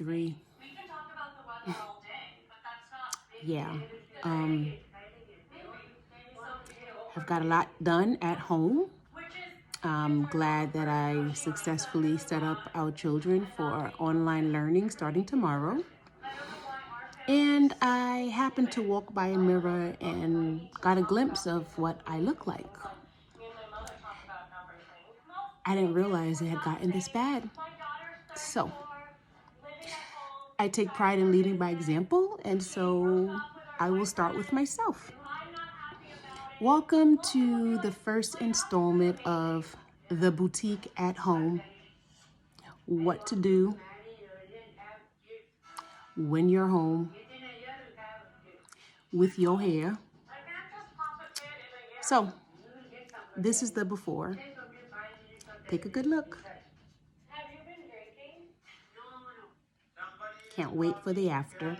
3. Yeah. I've got a lot done at home. I'm glad that I successfully set up our children for online learning starting tomorrow. And I happened to walk by a mirror and got a glimpse of what I look like. I didn't realize it had gotten this bad. So I take pride in leading by example, and so I will start with myself. Welcome to the first installment of The Boutique at Home. What to do when you're home with your hair. So this is the before. Take a good look. Can't wait for the after.